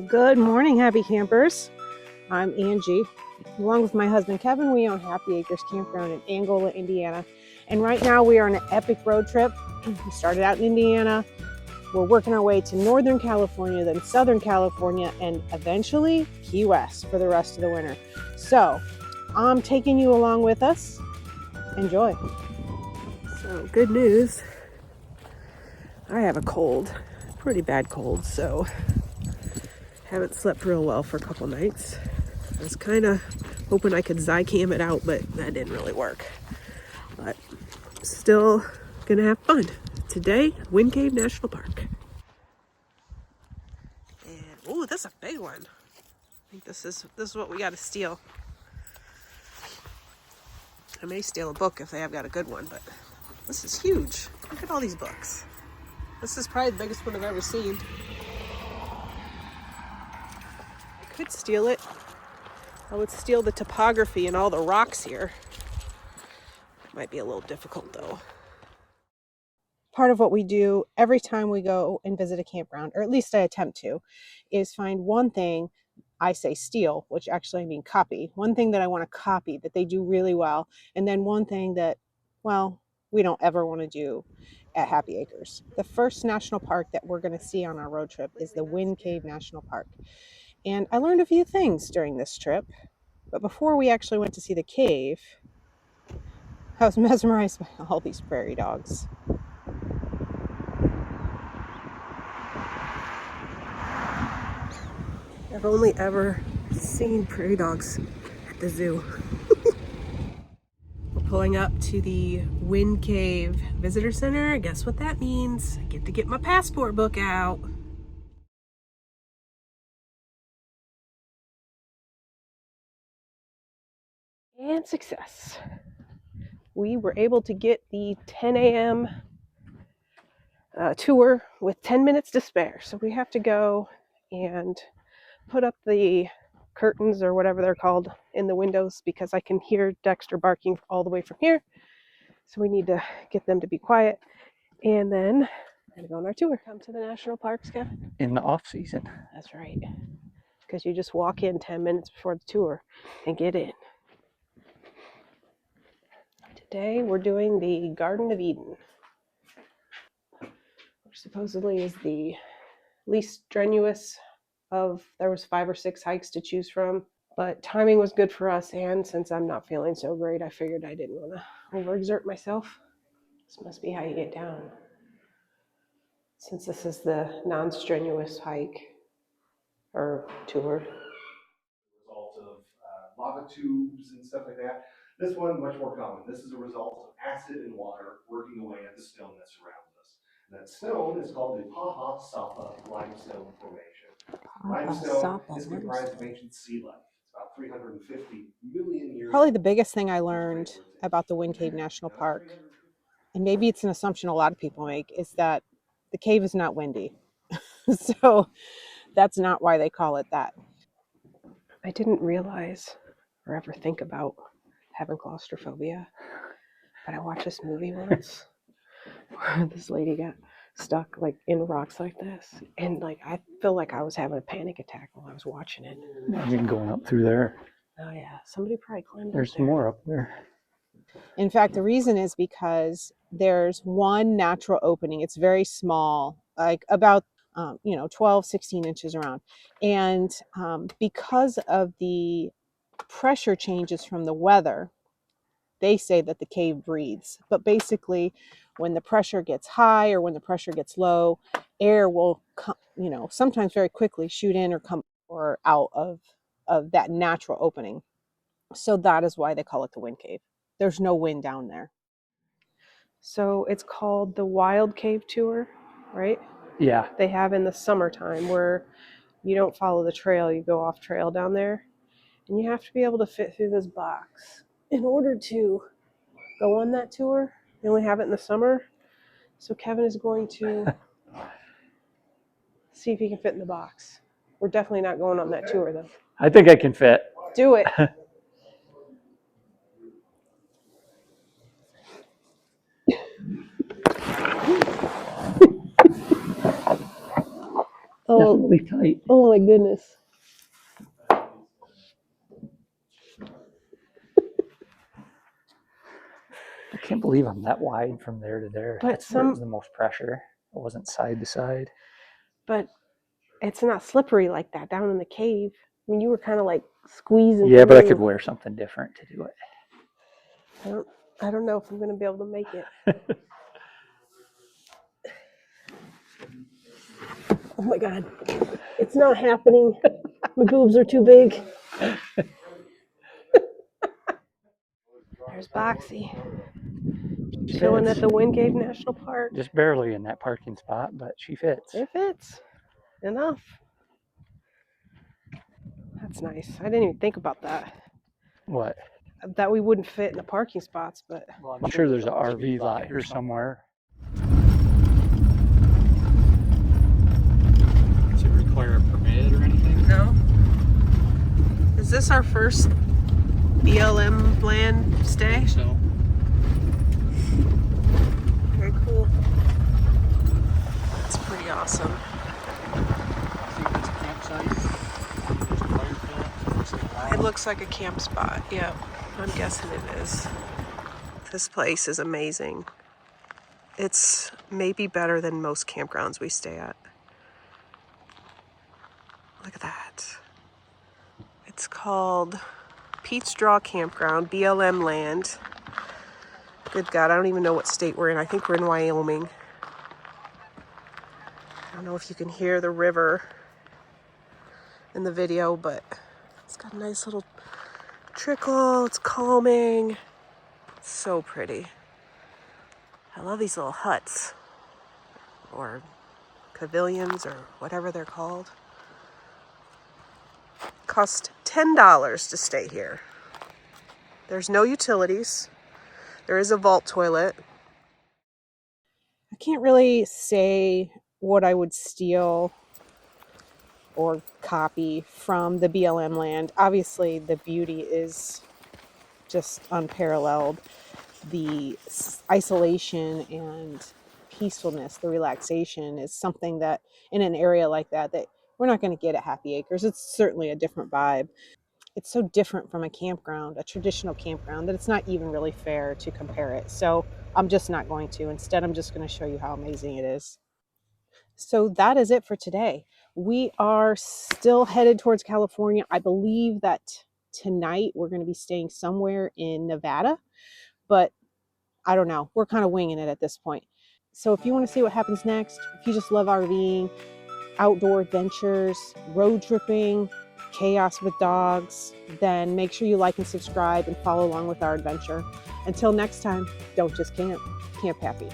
Good morning, happy campers. I'm Angie. Along with my husband Kevin, we own Happy Acres Campground in Angola, Indiana. And right now we are on an epic road trip. We started out in Indiana. We're working our way to Northern California, then Southern California, and eventually Key West for the rest of the winter. So I'm taking you along with us. Enjoy. So good news. I have a cold, pretty bad cold, so haven't slept real well for a couple nights. I was kind of hoping I could Zycam it out, but that didn't really work. But still gonna have fun. Today, Wind Cave National Park. And oh, this is a big one. I think this is what we got to steal. I may steal a book if they have got a good one, but this is huge. Look at all these books. This is probably the biggest one I've ever seen. I could steal it. I would steal the topography and all the rocks here. Might be a little difficult though. Part of what we do every time we go and visit a campground, or at least I attempt to, is find one thing, I say steal, which actually I mean copy, one thing that I want to copy that they do really well, and then one thing that, well, we don't ever want to do at Happy Acres. The first national park that we're going to see on our road trip is the Wind Cave National Park. And I learned a few things during this trip, but before we actually went to see the cave, I was mesmerized by all these prairie dogs. I've only ever seen prairie dogs at the zoo. We're pulling up to the Wind Cave Visitor Center. Guess what that means? I get to get my passport book out. And success. We were able to get the 10 a.m. Tour with 10 minutes to spare. So we have to go and put up the curtains or whatever they're called in the windows because I can hear Dexter barking all the way from here. So we need to get them to be quiet. And then we're going to go on our tour. Come to the national parks, Kevin? In the off season. That's right. Because you just walk in 10 minutes before the tour and get in. Today we're doing the Garden of Eden, which supposedly is the least strenuous of, there was 5 or 6 hikes to choose from. But timing was good for us, and since I'm not feeling so great, I figured I didn't want to overexert myself. This must be how you get down. Since this is the non-strenuous hike or tour. Result of lava tubes and stuff like that. This one, much more common. This is a result of acid and water working away at the stone that surrounds us. And that stone is called the Paha Sapa limestone formation. Limestone is comprised of ancient sea life. It's about 350 million years. Probably the biggest thing I learned about the Wind Cave National Park, and maybe it's an assumption a lot of people make, is that the cave is not windy. So that's not why they call it that. I didn't realize or ever think about having claustrophobia, but I watched this movie once where this lady got stuck like in rocks like this, and like I feel like I was having a panic attack while I was watching it. Imagine going up through there. Oh yeah, somebody probably climbed There's up there. more up there. In fact, the reason is because there's one natural opening. It's very small, like about 12, 16 inches around. And because of the pressure changes from the weather, they say that the cave breathes. But basically, when the pressure gets high or when the pressure gets low, air will, sometimes very quickly shoot in or come or out of that natural opening. So that is why they call it the wind cave. There's no wind down there. So it's called the Wild Cave Tour, right? Yeah. They have in the summertime where you don't follow the trail, you go off trail down there. And you have to be able to fit through this box in order to go on that tour. They only have it in the summer. So Kevin is going to see if he can fit in the box. We're definitely not going on that tour though. I think I can fit. Do it. Oh, Definitely tight. oh my goodness. I can't believe I'm that wide from there to there. But That's where it was the most pressure. It wasn't side to side. but it's not slippery like that down in the cave. I mean, you were kind of like squeezing Yeah, but I through. could wear something different to do it. I don't know if I'm going to be able to make it. Oh my God. It's not happening. My boobs are too big. There's Boxie. Chilling at Fits. the Wind Cave National Park. Just barely in that parking spot, but she fits. It fits. Enough. That's nice. I didn't even think about that. What? That we wouldn't fit in the parking spots, but Well, I'm sure there's an RV lot here somewhere. Does it require a permit or anything? no. Is this our first BLM land stay? So. Very cool. That's pretty awesome. It looks like a camp spot. Yeah, I'm guessing it is. This place is amazing. It's maybe better than most campgrounds we stay at. Look at that. It's called Pete's Draw Campground, BLM land. Good God, I don't even know what state we're in. I think we're in Wyoming. I don't know if you can hear the river in the video, but it's got a nice little trickle. It's calming. It's so pretty. I love these little huts or pavilions or whatever they're called. Cost $10 to stay here. There's no utilities. There is a vault toilet. I can't really say what I would steal or copy from the BLM land. Obviously, the beauty is just unparalleled. The isolation and peacefulness, the relaxation is something that in an area like that we're not going to get at Happy Acres. It's certainly a different vibe. It's so different from a campground, a traditional campground, that it's not even really fair to compare it. So I'm just not going to. Instead, I'm just going to show you how amazing it is. So that is it for today. We are still headed towards California. I believe that tonight we're going to be staying somewhere in Nevada, but I don't know. We're kind of winging it at this point. So if you want to see what happens next, if you just love RVing, outdoor adventures, road tripping, chaos with dogs, then make sure you like and subscribe and follow along with our adventure. Until next time, don't just camp, camp happy.